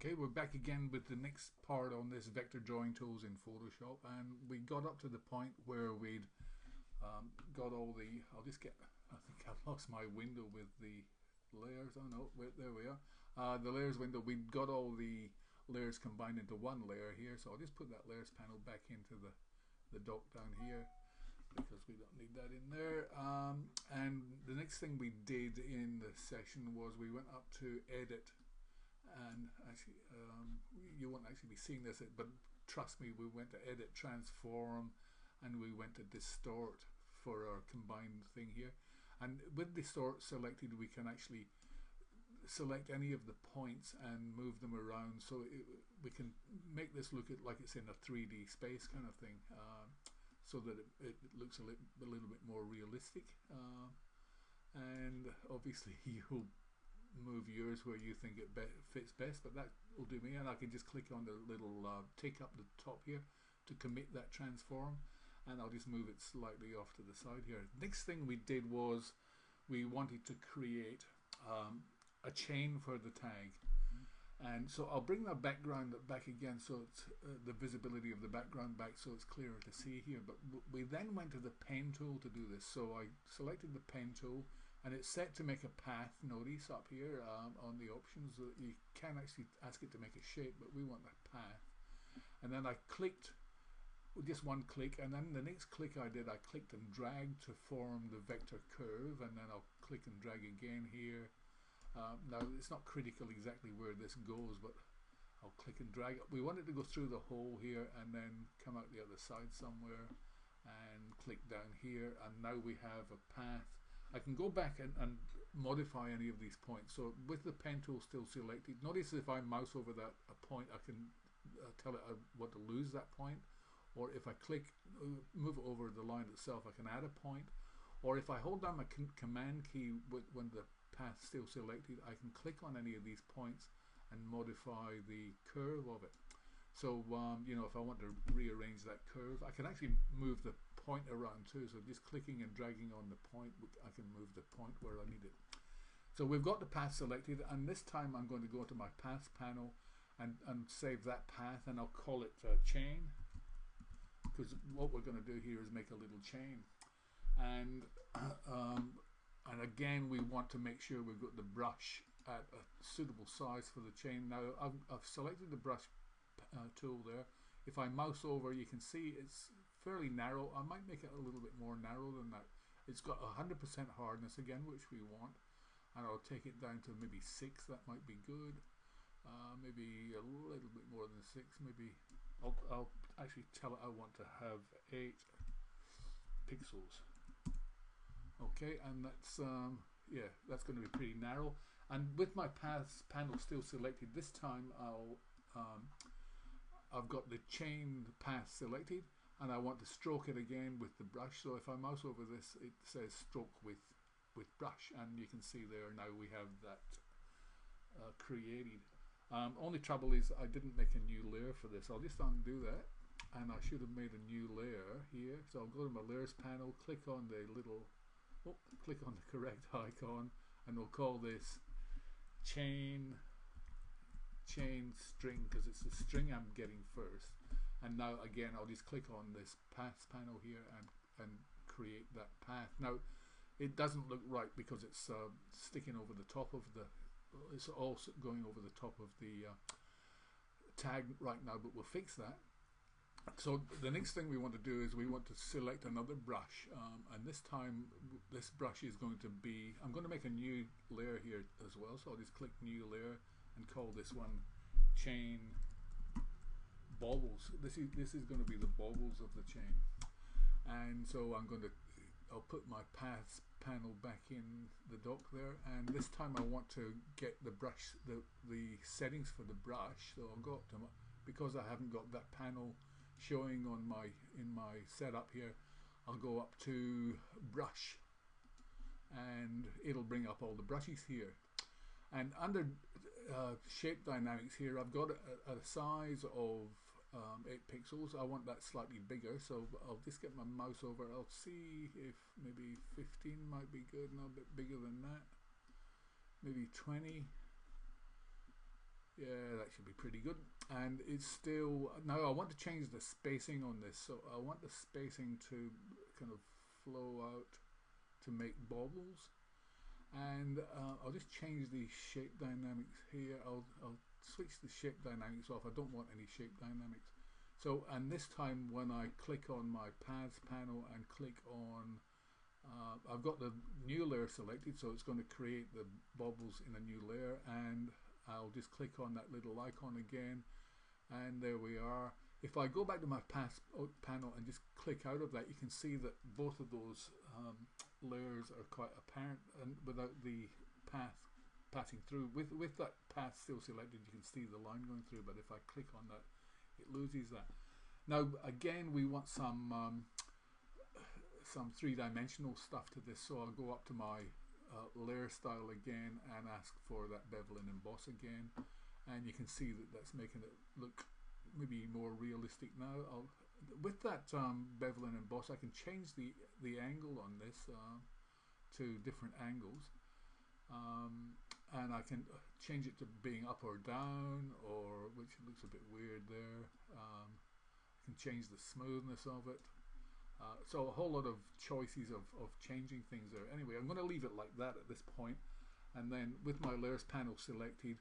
Okay, we're back again with the next part on this vector drawing tools in Photoshop, and we got up to the point where we'd got all the, I think I've lost my window with the layers. Oh no, wait, there we are. The layers window, we got all the layers combined into one layer here, so I'll just put that layers panel back into the dock down here because we don't need that in there. And the next thing we did in the session was we went up to edit, and actually you won't actually be seeing this, but trust me, we went to edit, transform, and we went to distort for our combined thing here. And with distort selected, we can actually select any of the points and move them around, so we can make this look like it's in a 3D space kind of thing, so that it looks a little bit more realistic. And obviously you'll move yours where you think it fits best, but that will do me. And I can just click on the little tick up the top here to commit that transform, and I'll just move it slightly off to the side here. Next thing we did was we wanted to create a chain for the tag, and so I'll bring the background back again, so it's the visibility of the background back, so it's clearer to see here. But we then went to the pen tool to do this, so I selected the pen tool, and it's set to make a path. Notice up here on the options that you can actually ask it to make a shape, but we want a path. And then I clicked with just one click, and then the next click I did, I clicked and dragged to form the vector curve, and then I'll click and drag again here. Now it's not critical exactly where this goes, but I'll click and drag it. We want it to go through the hole here and then come out the other side somewhere, and click down here, and now we have a path. I can go back and modify any of these points. So with the pen tool still selected, notice if I mouse over that a point, I can tell it I want to lose that point, or if I click, move it over the line itself, I can add a point. Or if I hold down my command key when the path still selected, I can click on any of these points and modify the curve of it. So you know, if I want to rearrange that curve, I can actually move the point around too. So just clicking and dragging on the point, I can move the point where I need it. So we've got the path selected, and this time I'm going to go to my path panel and save that path, and I'll call it chain, because what we're going to do here is make a little chain. And again, we want to make sure we've got the brush at a suitable size for the chain. Now I've selected the brush tool there. If I mouse over, you can see it's fairly narrow. I might make it a little bit more narrow than that. It's got 100% hardness again, which we want, and I'll take it down to maybe 6. That might be good. Maybe a little bit more than 6. Maybe I'll actually tell it I want to have 8 pixels. Okay, and that's yeah, that's going to be pretty narrow. And with my paths panel still selected, this time I've got the chain path selected, and I want to stroke it again with the brush. So if I mouse over this, it says stroke with brush, and you can see there now we have that created. Only trouble is I didn't make a new layer for this. I'll just undo that, and I should have made a new layer here. So I'll go to my layers panel, click on the little, click on the correct icon, and we'll call this chain string, because it's the string I'm getting first. And now again, I'll just click on this path panel here and create that path. Now it doesn't look right because it's sticking over the top of the, it's also going over the top of the tag right now, but we'll fix that. So the next thing we want to do is we want to select another brush, and this time this brush is going to be, I'm going to make a new layer here as well, so I'll just click new layer and call this one chain bobbles. This is going to be the bobbles of the chain. And so I'll put my paths panel back in the dock there, and this time I want to get the brush, the settings for the brush. So I'll go up to my, because I haven't got that panel showing on in my setup here, I'll go up to brush, and it'll bring up all the brushes here. And under shape dynamics here, I've got a size of 8 pixels. I want that slightly bigger, so I'll just get my mouse over. I'll see if maybe 15 might be good, no, a bit bigger than that. Maybe 20. Yeah, that should be pretty good. And it's still, now I want to change the spacing on this, so I want the spacing to kind of flow out to make bobbles. And I'll just change the shape dynamics here. I'll switch the shape dynamics off. I don't want any shape dynamics. So, and this time when I click on my paths panel and click on, I've got the new layer selected, so it's going to create the bobbles in a new layer, and I'll just click on that little icon again, and there we are. If I go back to my paths panel and just click out of that, you can see that both of those layers are quite apparent, and without the path passing through. With that path still selected, you can see the line going through, but if I click on that, it loses that. Now again, we want some three-dimensional stuff to this, so I'll go up to my layer style again and ask for that bevel and emboss again, and you can see that that's making it look maybe more realistic now. With that bevel and emboss, I can change the angle on this to different angles, and I can change it to being up or down, or which looks a bit weird there. I can change the smoothness of it. So a whole lot of choices of changing things there. Anyway, I'm going to leave it like that at this point, and then with my layers panel selected,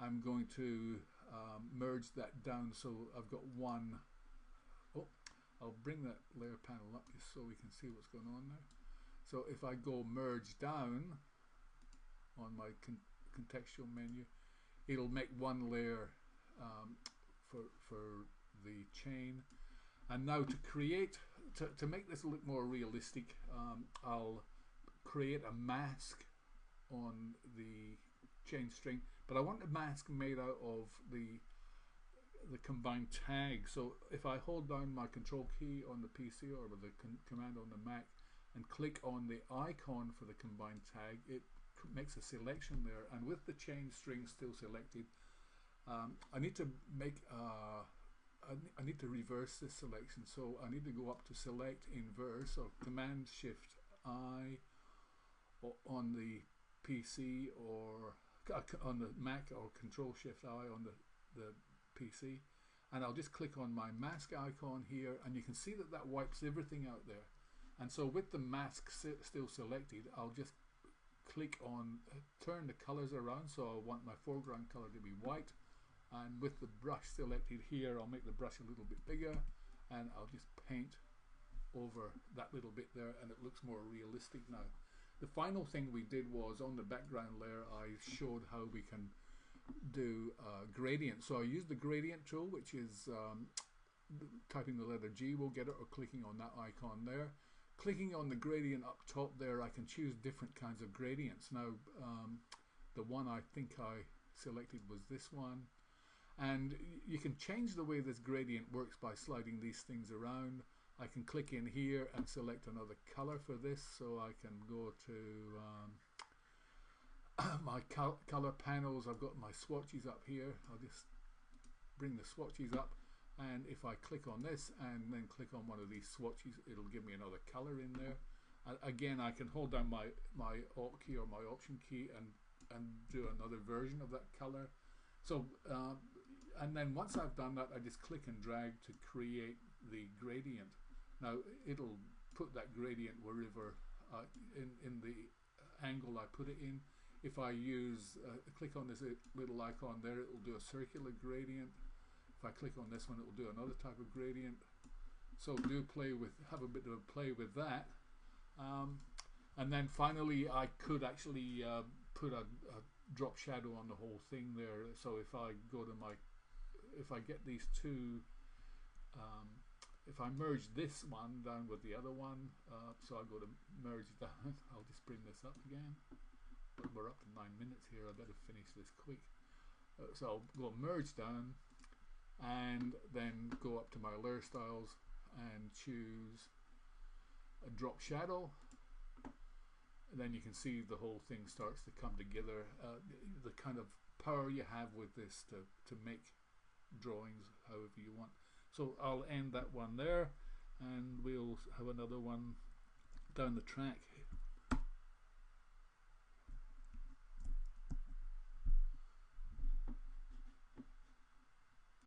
I'm going to merge that down, so I've got one. Oh, I'll bring that layer panel up just so we can see what's going on there. So if I go merge down on my contextual menu, it'll make one layer for the chain. And now to create, to make this look more realistic, I'll create a mask on the chain string, but I want the mask made out of the combined tag. So if I hold down my control key on the PC or with the command on the Mac and click on the icon for the combined tag, it makes a selection there, and with the chain string still selected, I need to make I need to reverse this selection. So I need to go up to select inverse, or command shift I on the PC, or on the Mac, or control shift I on the PC, and I'll just click on my mask icon here, and you can see that that wipes everything out there. And so with the mask still selected, I'll just click on turn the colors around, so I want my foreground color to be white, and with the brush selected here, I'll make the brush a little bit bigger, and I'll just paint over that little bit there, and it looks more realistic now. The final thing we did was on the background layer, I showed how we can do gradient. So I used the gradient tool, which is typing the letter G will get it, or clicking on that icon there. Clicking on the gradient up top there, I can choose different kinds of gradients. Now the one I think I selected was this one, and you can change the way this gradient works by sliding these things around. I can click in here and select another color for this, so I can go to my color panels. I've got my swatches up here. I'll just bring the swatches up, and if I click on this and then click on one of these swatches, it'll give me another color in there. Again, I can hold down my Alt key or my Option key and do another version of that color. So and then once I've done that, I just click and drag to create the gradient. Now it'll put that gradient wherever in the angle I put it in. If I use click on this little icon there, it will do a circular gradient. If I click on this one, it will do another type of gradient. So have a bit of a play with that. And then finally, I could actually put a drop shadow on the whole thing there. So if I go to if I get these two, if I merge this one down with the other one, so I go to merge down, I'll just bring this up again. But we're up to 9 minutes here, I better finish this quick. So I'll go merge down, and then go up to my layer styles and choose a drop shadow. And then you can see the whole thing starts to come together. The kind of power you have with this to make drawings however you want. So I'll end that one there, and we'll have another one down the track.